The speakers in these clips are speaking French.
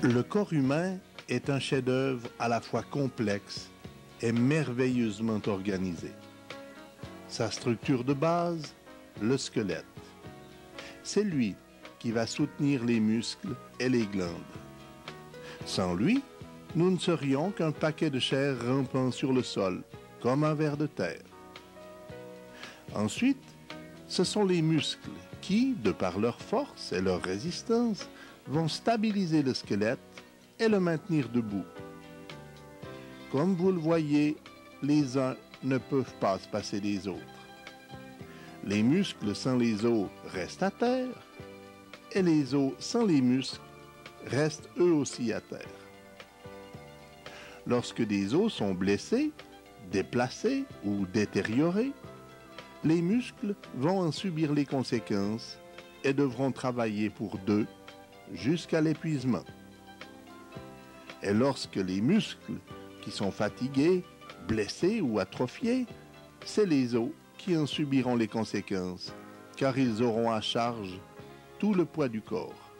Le corps humain est un chef-d'œuvre à la fois complexe et merveilleusement organisé. Sa structure de base, le squelette. C'est lui qui va soutenir les muscles et les glandes. Sans lui, nous ne serions qu'un paquet de chair rampant sur le sol, comme un ver de terre. Ensuite, ce sont les muscles qui, de par leur force et leur résistance, vont stabiliser le squelette et le maintenir debout. Comme vous le voyez, les uns ne peuvent pas se passer des autres. Les muscles sans les os restent à terre et les os sans les muscles restent eux aussi à terre. Lorsque des os sont blessés, déplacés ou détériorés, les muscles vont en subir les conséquences et devront travailler pour d'eux jusqu'à l'épuisement. Et lorsque les muscles qui sont fatigués, blessés ou atrophiés, c'est les os qui en subiront les conséquences, car ils auront à charge tout le poids du corps.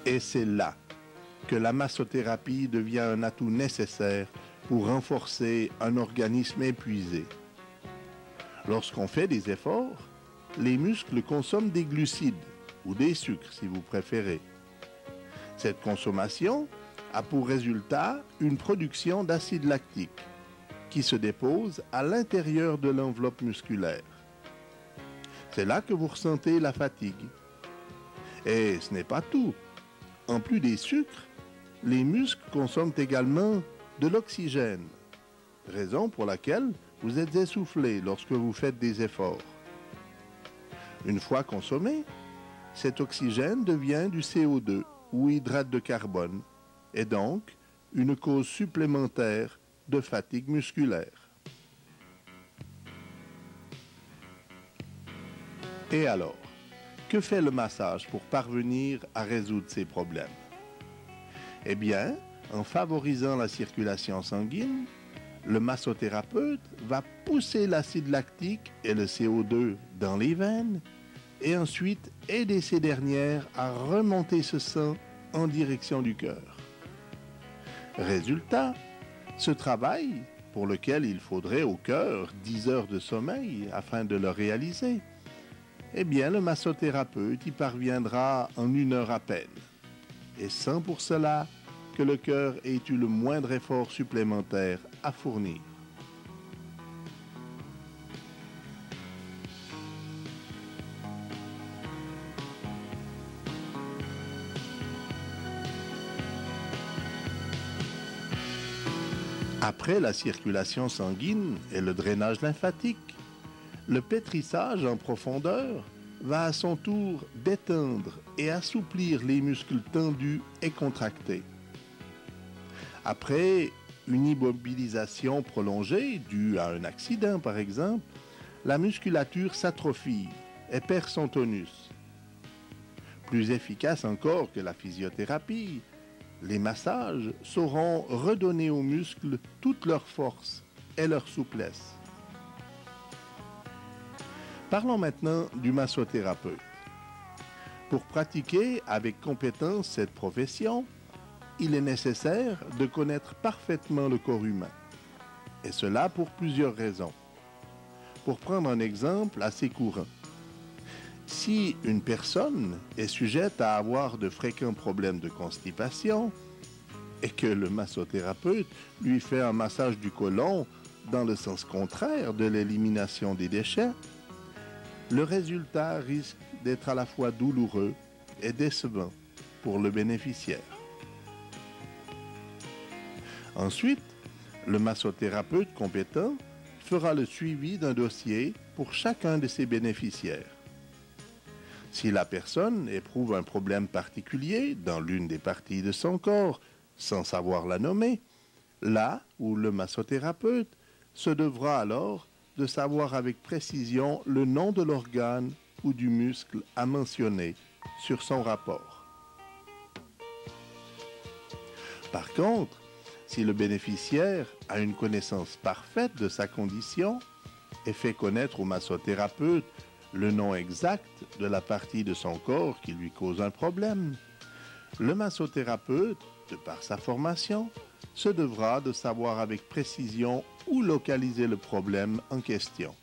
Et c'est là que la massothérapie devient un atout nécessaire pour renforcer un organisme épuisé. Lorsqu'on fait des efforts, les muscles consomment des glucides ou des sucres si vous préférez. Cette consommation a pour résultat une production d'acide lactique qui se dépose à l'intérieur de l'enveloppe musculaire. C'est là que vous ressentez la fatigue. Et ce n'est pas tout. En plus des sucres, les muscles consomment également de l'oxygène, raison pour laquelle vous êtes essoufflé lorsque vous faites des efforts. Une fois consommé, cet oxygène devient du CO2 ou hydrate de carbone et donc une cause supplémentaire de fatigue musculaire. Et alors, que fait le massage pour parvenir à résoudre ces problèmes? Eh bien, en favorisant la circulation sanguine, le massothérapeute va pousser l'acide lactique et le CO2 dans les veines et ensuite aider ces dernières à remonter ce sang en direction du cœur. Résultat, ce travail, pour lequel il faudrait au cœur 10 heures de sommeil afin de le réaliser, eh bien le massothérapeute y parviendra en 1 heure à peine, et sans pour cela que le cœur ait eu le moindre effort supplémentaire à fournir. Après la circulation sanguine et le drainage lymphatique, le pétrissage en profondeur va à son tour détendre et assouplir les muscles tendus et contractés. Après une immobilisation prolongée due à un accident par exemple, la musculature s'atrophie et perd son tonus. Plus efficace encore que la physiothérapie, les massages sauront redonner aux muscles toute leur force et leur souplesse. Parlons maintenant du massothérapeute. Pour pratiquer avec compétence cette profession, il est nécessaire de connaître parfaitement le corps humain. Et cela pour plusieurs raisons. Pour prendre un exemple assez courant. Si une personne est sujette à avoir de fréquents problèmes de constipation et que le massothérapeute lui fait un massage du côlon dans le sens contraire de l'élimination des déchets, le résultat risque d'être à la fois douloureux et décevant pour le bénéficiaire. Ensuite, le massothérapeute compétent fera le suivi d'un dossier pour chacun de ses bénéficiaires. Si la personne éprouve un problème particulier dans l'une des parties de son corps, sans savoir la nommer, là où le massothérapeute se devra alors de savoir avec précision le nom de l'organe ou du muscle à mentionner sur son rapport. Par contre, si le bénéficiaire a une connaissance parfaite de sa condition et fait connaître au massothérapeute le nom exact de la partie de son corps qui lui cause un problème, le massothérapeute, de par sa formation, se devra de savoir avec précision où localiser le problème en question.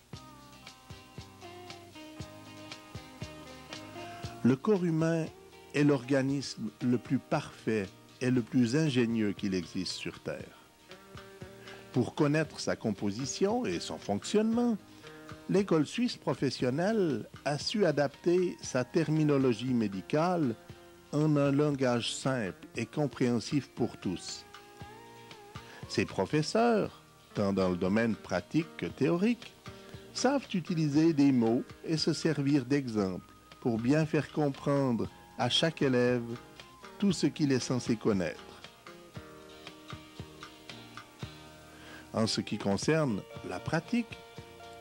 Le corps humain est l'organisme le plus parfait et le plus ingénieux qu'il existe sur Terre. Pour connaître sa composition et son fonctionnement, l'École suisse professionnelle a su adapter sa terminologie médicale en un langage simple et compréhensif pour tous. Ses professeurs, tant dans le domaine pratique que théorique, savent utiliser des mots et se servir d'exemples pour bien faire comprendre à chaque élève tout ce qu'il est censé connaître. En ce qui concerne la pratique,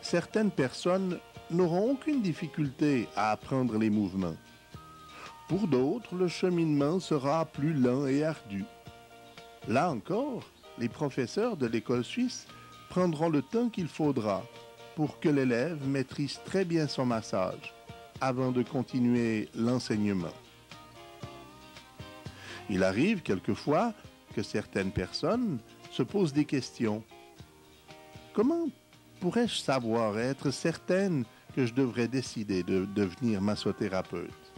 certaines personnes n'auront aucune difficulté à apprendre les mouvements. Pour d'autres, le cheminement sera plus lent et ardu. Là encore, les professeurs de l'école suisse prendront le temps qu'il faudra pour que l'élève maîtrise très bien son massage avant de continuer l'enseignement. Il arrive quelquefois que certaines personnes se posent des questions. Comment pourrais-je savoir et être certaine que je devrais décider de devenir massothérapeute?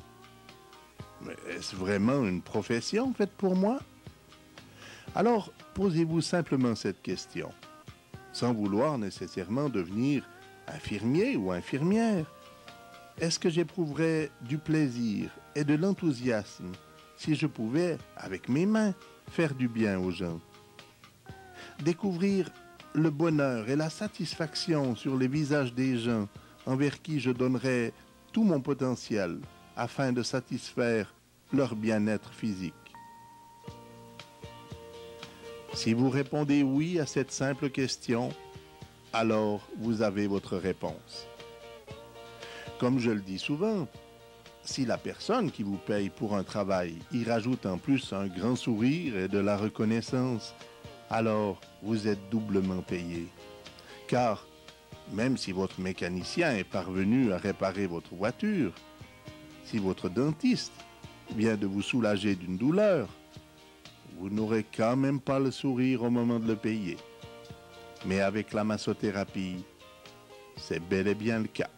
Mais est-ce vraiment une profession faite pour moi? Alors, posez-vous simplement cette question, sans vouloir nécessairement devenir infirmier ou infirmière. Est-ce que j'éprouverais du plaisir et de l'enthousiasme si je pouvais, avec mes mains, faire du bien aux gens? Découvrir le bonheur et la satisfaction sur les visages des gens envers qui je donnerais tout mon potentiel afin de satisfaire leur bien-être physique. Si vous répondez oui à cette simple question, alors vous avez votre réponse. Comme je le dis souvent, si la personne qui vous paye pour un travail y rajoute en plus un grand sourire et de la reconnaissance, alors vous êtes doublement payé. Car même si votre mécanicien est parvenu à réparer votre voiture, si votre dentiste vient de vous soulager d'une douleur, vous n'aurez quand même pas le sourire au moment de le payer. Mais avec la massothérapie, c'est bel et bien le cas.